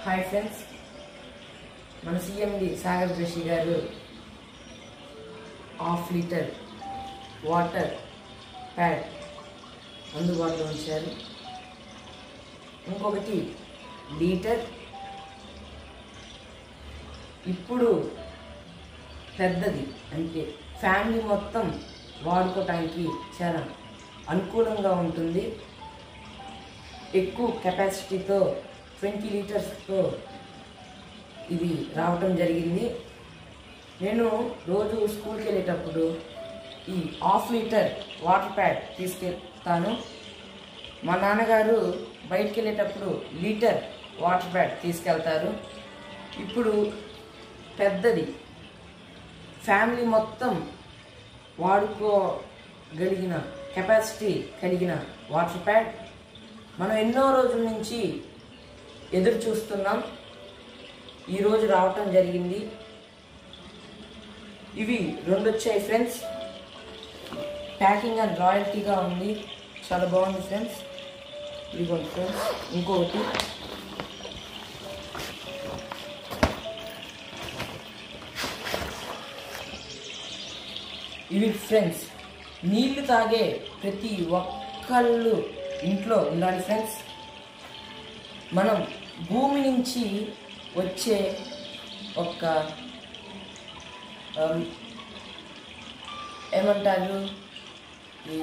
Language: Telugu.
హాయ్ ఫ్రెండ్స్, మన సిఎండి సాగర్ జోషి గారు ½ లీటర్ వాటర్ ప్యాడ్ అందుబాటులో ఉంచారు. ఇంకొకటి లీటర్. ఇప్పుడు పెద్దది, అంటే ఫ్యామిలీ మొత్తం వాడుకోవటానికి చాలా అనుకూలంగా ఉంటుంది. ఎక్కువ కెపాసిటీతో 20 లీటర్స్తో ఇది రావటం జరిగింది. నేను రోజు స్కూల్కి వెళ్ళేటప్పుడు ఈ ½ లీటర్ వాటర్ ప్యాడ్ తీసుకెళ్తాను. మా నాన్నగారు బయటికి వెళ్ళేటప్పుడు లీటర్ వాటర్ ప్యాడ్ తీసుకెళ్తారు. ఇప్పుడు పెద్దది, ఫ్యామిలీ మొత్తం వాడుకోగలిగిన కెపాసిటీ కలిగిన వాటర్ ప్యాడ్ మనం ఎన్నో రోజుల నుంచి ఎదురు చూస్తున్నాం. ఈరోజు రావటం జరిగింది. ఇవి 2 వచ్చాయి ఫ్రెండ్స్. ప్యాకింగ్ అండ్ రాయల్టీగా ఉంది, చాలా బాగుంది ఫ్రెండ్స్. ఇదిగోండి ఫ్రెండ్స్, ఇంకొకటి. ఇవి ఫ్రెండ్స్ నీళ్లు తాగే ప్రతి ఒక్కళ్ళు ఇంట్లో ఉండాలి ఫ్రెండ్స్. మనం భూమి నుంచి వచ్చే ఒక ఏమంటారు, ఈ